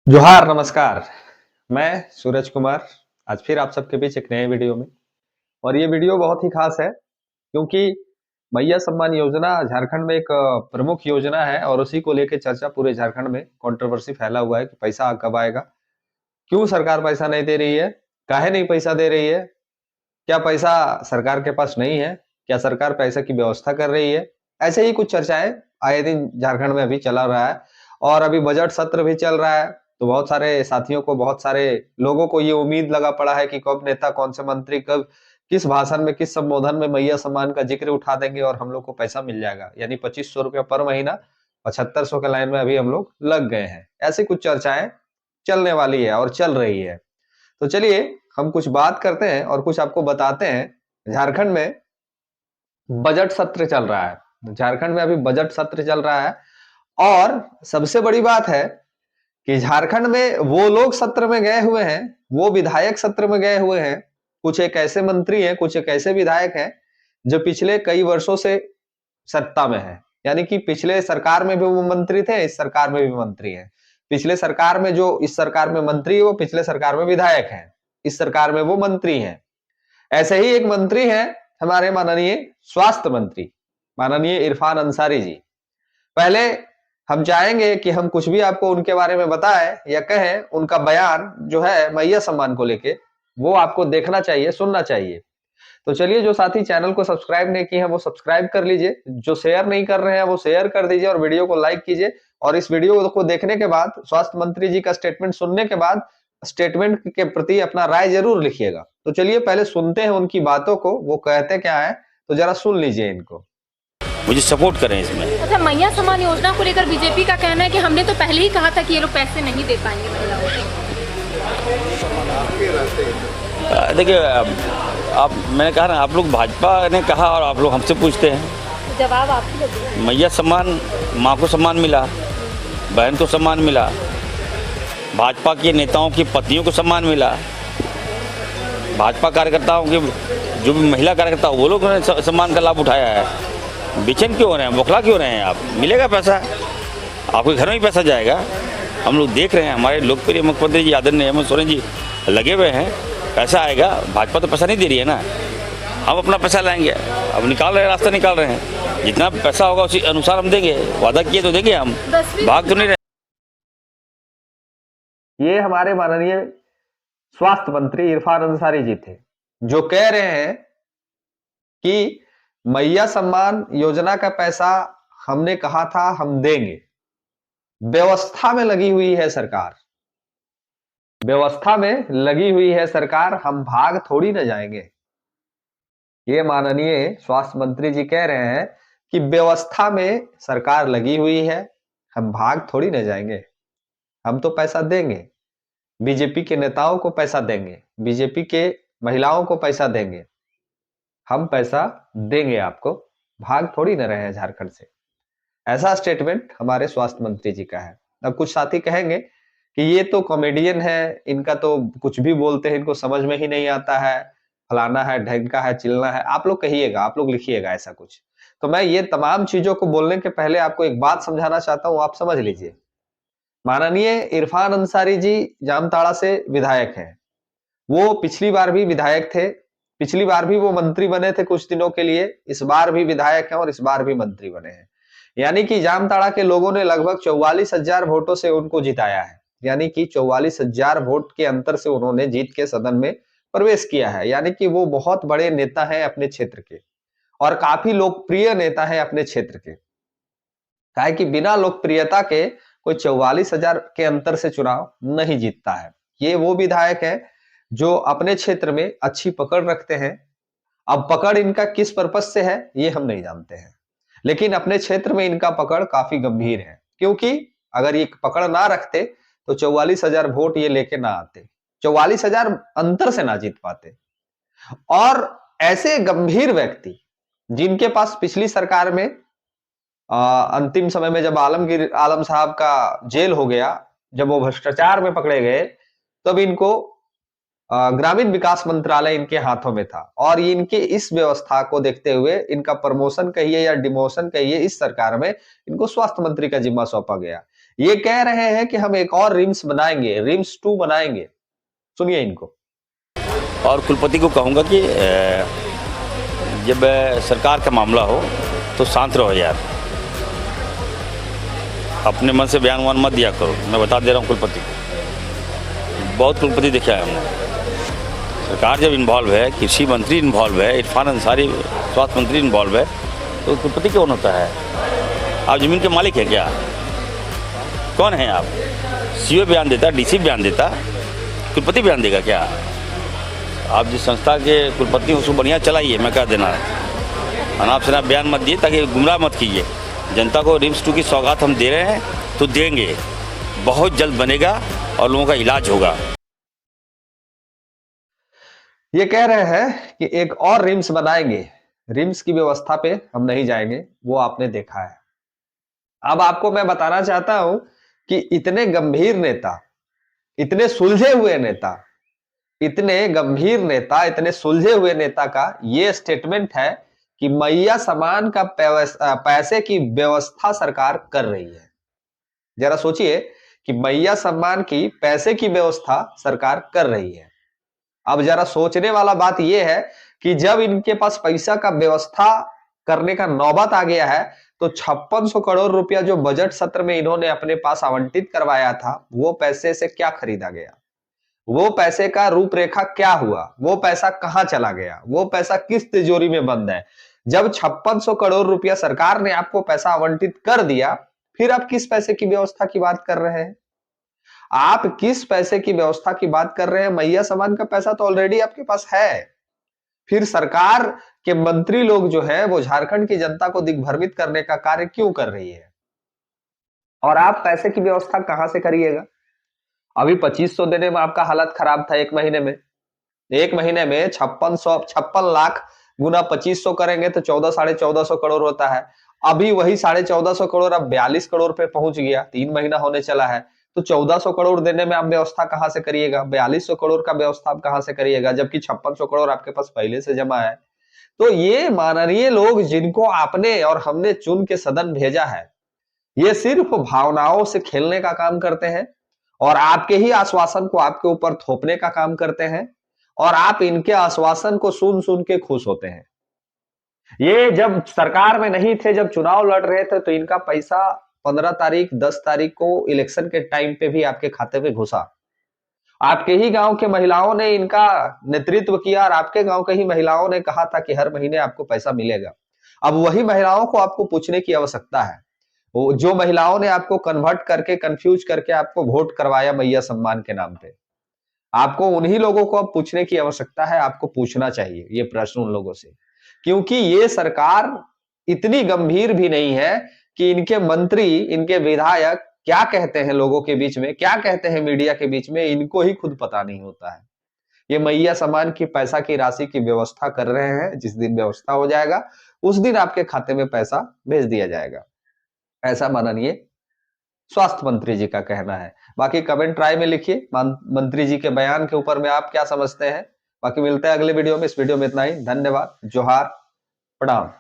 जोहार नमस्कार। मैं सूरज कुमार आज फिर आप सबके बीच एक नए वीडियो में। और ये वीडियो बहुत ही खास है क्योंकि मैया सम्मान योजना झारखंड में एक प्रमुख योजना है और उसी को लेकर चर्चा पूरे झारखंड में कंट्रोवर्सी फैला हुआ है कि पैसा कब आएगा, क्यों सरकार पैसा नहीं दे रही है, काहे नहीं पैसा दे रही है, क्या पैसा सरकार के पास नहीं है, क्या सरकार पैसे की व्यवस्था कर रही है। ऐसे ही कुछ चर्चाएं आए दिन झारखंड में अभी चला रहा है और अभी बजट सत्र भी चल रहा है। तो बहुत सारे साथियों को, बहुत सारे लोगों को ये उम्मीद लगा पड़ा है कि कब नेता, कौन से मंत्री कब किस भाषण में, किस संबोधन में मैया सम्मान का जिक्र उठा देंगे और हम लोग को पैसा मिल जाएगा, यानी 2500 रुपया पर महीना। 7500 के लाइन में अभी हम लोग लग गए हैं। ऐसी कुछ चर्चाएं चलने वाली है और चल रही है। तो चलिए हम कुछ बात करते हैं और कुछ आपको बताते हैं। झारखंड में बजट सत्र चल रहा है, झारखंड में अभी बजट सत्र चल रहा है और सबसे बड़ी बात है कि झारखंड में वो लोग सत्र में गए हुए हैं, वो विधायक सत्र में गए हुए हैं। कुछ एक ऐसे मंत्री हैं, कुछ एक ऐसे विधायक हैं जो पिछले कई वर्षों से सत्ता में है, यानी कि पिछले सरकार में भी वो मंत्री थे, इस सरकार में भी मंत्री हैं। पिछले सरकार में जो इस सरकार में मंत्री है वो पिछले सरकार में विधायक हैं, इस सरकार में वो मंत्री हैं। ऐसे ही एक मंत्री हैं हमारे माननीय स्वास्थ्य मंत्री, माननीय इरफान अंसारी जी। पहले हम चाहेंगे कि हम कुछ भी आपको उनके बारे में बताएं या कहें, उनका बयान जो है मैया सम्मान को लेके वो आपको देखना चाहिए, सुनना चाहिए। तो चलिए, जो साथी चैनल को सब्सक्राइब नहीं किए हैं वो सब्सक्राइब कर लीजिए, जो शेयर नहीं कर रहे हैं वो शेयर कर दीजिए और वीडियो को लाइक कीजिए। और इस वीडियो को देखने के बाद, स्वास्थ्य मंत्री जी का स्टेटमेंट सुनने के बाद, स्टेटमेंट के प्रति अपना राय जरूर लिखिएगा। तो चलिए पहले सुनते हैं उनकी बातों को, वो कहते क्या है, तो जरा सुन लीजिए इनको। मुझे सपोर्ट करें इसमें। अच्छा, मैया सम्मान योजना को लेकर बीजेपी का कहना है कि हमने तो पहले ही कहा था कि ये लोग पैसे नहीं दे पाएंगे महिलाओं को। देखिए, आप मैंने कहा ना, आप लोग भाजपा ने कहा और आप लोग हमसे पूछते हैं, तो जवाब आपकी लगे। मैया सम्मान, माँ को सम्मान मिला, बहन को सम्मान मिला, भाजपा के नेताओं की पत्नियों को सम्मान मिला, भाजपा कार्यकर्ताओं के जो भी महिला कार्यकर्ता वो लोग ने सम्मान का लाभ उठाया है। बेचैन क्यों हो रहे हैं, बौखला क्यों रहे हैं आप? मिलेगा पैसा, आपके घर में ही पैसा जाएगा। हम लोग देख रहे हैं, हमारे लोकप्रिय मुख्यमंत्री जी आदरणीय हेमंत सोरेन जी लगे हुए हैं, पैसा आएगा। भाजपा तो पैसा नहीं दे रही है ना, हम अपना पैसा लाएंगे। अब निकाल रहे हैं, रास्ता निकाल रहे हैं, जितना पैसा होगा उसी अनुसार हम देंगे। वादा किए तो देंगे, हम भाग तो नहीं रहे। ये हमारे माननीय स्वास्थ्य मंत्री इरफान अंसारी जी थे, जो कह रहे हैं कि मैया सम्मान योजना का पैसा हमने कहा था हम देंगे, व्यवस्था में लगी हुई है सरकार, व्यवस्था में लगी हुई है सरकार, हम भाग थोड़ी न जाएंगे। ये माननीय स्वास्थ्य मंत्री जी कह रहे हैं कि व्यवस्था में सरकार लगी हुई है, हम भाग थोड़ी न जाएंगे, हम तो पैसा देंगे, बीजेपी के नेताओं को पैसा देंगे, बीजेपी के महिलाओं को पैसा देंगे, हम पैसा देंगे आपको, भाग थोड़ी न रहे हैं झारखंड से। ऐसा स्टेटमेंट हमारे स्वास्थ्य मंत्री जी का है। अब कुछ साथी कहेंगे कि ये तो कॉमेडियन है, इनका तो कुछ भी बोलते हैं, इनको समझ में ही नहीं आता है, फलाना है, ढंका है, चिलना है। आप लोग कहिएगा, आप लोग लिखिएगा ऐसा कुछ। तो मैं ये तमाम चीजों को बोलने के पहले आपको एक बात समझाना चाहता हूं, आप समझ लीजिए। माननीय इरफान अंसारी जी जामताड़ा से विधायक हैं, वो पिछली बार भी विधायक थे, पिछली बार भी वो मंत्री बने थे कुछ दिनों के लिए, इस बार भी विधायक हैं और इस बार भी मंत्री बने हैं। यानी कि जामताड़ा के लोगों ने लगभग 44,000 वोटों से उनको जिताया है, यानी कि 44,000 वोट के अंतर से उन्होंने जीत के सदन में प्रवेश किया है। यानी कि वो बहुत बड़े नेता हैं अपने क्षेत्र के और काफी लोकप्रिय नेता हैं अपने क्षेत्र के। काहे कि बिना लोकप्रियता के कोई 44,000 के अंतर से चुनाव नहीं जीतता है। ये वो विधायक है जो अपने क्षेत्र में अच्छी पकड़ रखते हैं। अब पकड़ इनका किस पर्पज से है ये हम नहीं जानते हैं, लेकिन अपने क्षेत्र में इनका पकड़ काफी गंभीर है, क्योंकि अगर ये पकड़ ना रखते तो 44,000 वोट ये लेके ना आते, 44,000 अंतर से ना जीत पाते। और ऐसे गंभीर व्यक्ति जिनके पास पिछली सरकार में अंतिम समय में जब आलम साहब का जेल हो गया, जब वो भ्रष्टाचार में पकड़े गए, तब इनको ग्रामीण विकास मंत्रालय इनके हाथों में था और इनके इस व्यवस्था को देखते हुए इनका प्रमोशन कहिए या डिमोशन कहिए, इस सरकार में इनको स्वास्थ्य मंत्री का जिम्मा सौंपा गया। ये कह रहे हैं कि हम एक और रिम्स बनाएंगे, रिम्स 2 बनाएंगे। सुनिए इनको। और कुलपति को कहूँगा कि जब सरकार का मामला हो तो शांत रहो यार, अपने मन से बयान वान मत दिया करो। मैं बता दे रहा हूँ कुलपति को, बहुत कुलपति देखा है हमने। सरकार जब इन्वॉल्व है, कृषि मंत्री इन्वॉल्व है, इरफान अंसारी स्वास्थ्य मंत्री इन्वॉल्व है, तो कुलपति कौन होता है? आप ज़मीन के मालिक है क्या? कौन है आप? सीओ बयान देता, डीसी बयान देता, कुलपति बयान देगा क्या? आप जिस संस्था के कुलपति उसको बढ़िया चलाइए, मैं कह देना है। अनाप शनाप बयान मत दिए, ताकि गुमराह मत कीजिए जनता को। रिम्स 2 की सौगात हम दे रहे हैं तो देंगे, बहुत जल्द बनेगा और लोगों का इलाज होगा। ये कह रहे हैं कि एक और रिम्स बनाएंगे, रिम्स की व्यवस्था पे हम नहीं जाएंगे, वो आपने देखा है। अब आपको मैं बताना चाहता हूं कि इतने गंभीर नेता, इतने सुलझे हुए नेता, इतने गंभीर नेता, इतने सुलझे हुए नेता का ये स्टेटमेंट है कि मैया समान का पैसे की व्यवस्था सरकार कर रही है। जरा सोचिए कि मैया सम्मान की पैसे की व्यवस्था सरकार कर रही है। अब जरा सोचने वाला बात यह है कि जब इनके पास पैसा का व्यवस्था करने का नौबत आ गया है, तो 5600 करोड़ रुपया जो बजट सत्र में इन्होंने अपने पास आवंटित करवाया था, वो पैसे से क्या खरीदा गया? वो पैसे का रूपरेखा क्या हुआ? वो पैसा कहां चला गया? वो पैसा किस तिजोरी में बंद है? जब 5600 करोड़ रुपया सरकार ने आपको पैसा आवंटित कर दिया, फिर आप किस पैसे की व्यवस्था की बात कर रहे हैं? आप किस पैसे की व्यवस्था की बात कर रहे हैं? मैया समान का पैसा तो ऑलरेडी आपके पास है। फिर सरकार के मंत्री लोग जो है वो झारखंड की जनता को दिग्भ्रमित करने का कार्य क्यों कर रही है? और आप पैसे की व्यवस्था कहां से करिएगा? अभी 2500 देने में आपका हालत खराब था एक महीने में। एक महीने में 56 लाख गुना 2500 करेंगे तो 14,500 करोड़ होता है। अभी वही 14,500 करोड़ अब 42 करोड़ पे पहुंच गया, 3 महीना होने चला है। तो 1400 करोड़ देने में आप व्यवस्था कहां से करिएगा? 4200 करोड़ का व्यवस्था आप कहां से करिएगा, जबकि 5600 करोड़ आपके पास पहले से जमा है। तो ये माननीय लोग जिनको आपने और हमने चुन के सदन भेजा है, ये सिर्फ भावनाओं से खेलने का काम करते हैं और आपके ही आश्वासन को आपके ऊपर थोपने का काम करते हैं और आप इनके आश्वासन को सुन सुन के खुश होते हैं। ये जब सरकार में नहीं थे, जब चुनाव लड़ रहे थे, तो इनका पैसा 15 तारीख 10 तारीख को इलेक्शन के टाइम पे भी आपके खाते में घुसा। आपके ही गांव के महिलाओं ने इनका नेतृत्व किया और आपके गांव के ही महिलाओं ने कहा था कि हर महीने आपको पैसा मिलेगा। अब वही महिलाओं को आपको पूछने की आवश्यकता है, वो जो महिलाओं ने आपको कन्वर्ट करके, कंफ्यूज करके आपको वोट करवाया मैया सम्मान के नाम पे, आपको उन्हीं लोगों को अब पूछने की आवश्यकता है। आपको पूछना चाहिए ये प्रश्न उन लोगों से, क्योंकि ये सरकार इतनी गंभीर भी नहीं है कि इनके मंत्री, इनके विधायक क्या कहते हैं लोगों के बीच में, क्या कहते हैं मीडिया के बीच में, इनको ही खुद पता नहीं होता है। ये मैया सम्मान की पैसा की राशि की व्यवस्था कर रहे हैं। जिस दिन व्यवस्था हो जाएगा उस दिन आपके खाते में पैसा भेज दिया जाएगा, ऐसा माननीय स्वास्थ्य मंत्री जी का कहना है। बाकी कमेंट ट्राई में लिखिए मंत्री जी के बयान के ऊपर में आप क्या समझते हैं। बाकी मिलते हैं अगले वीडियो में। इस वीडियो में इतना ही। धन्यवाद, जोहार, प्रणाम।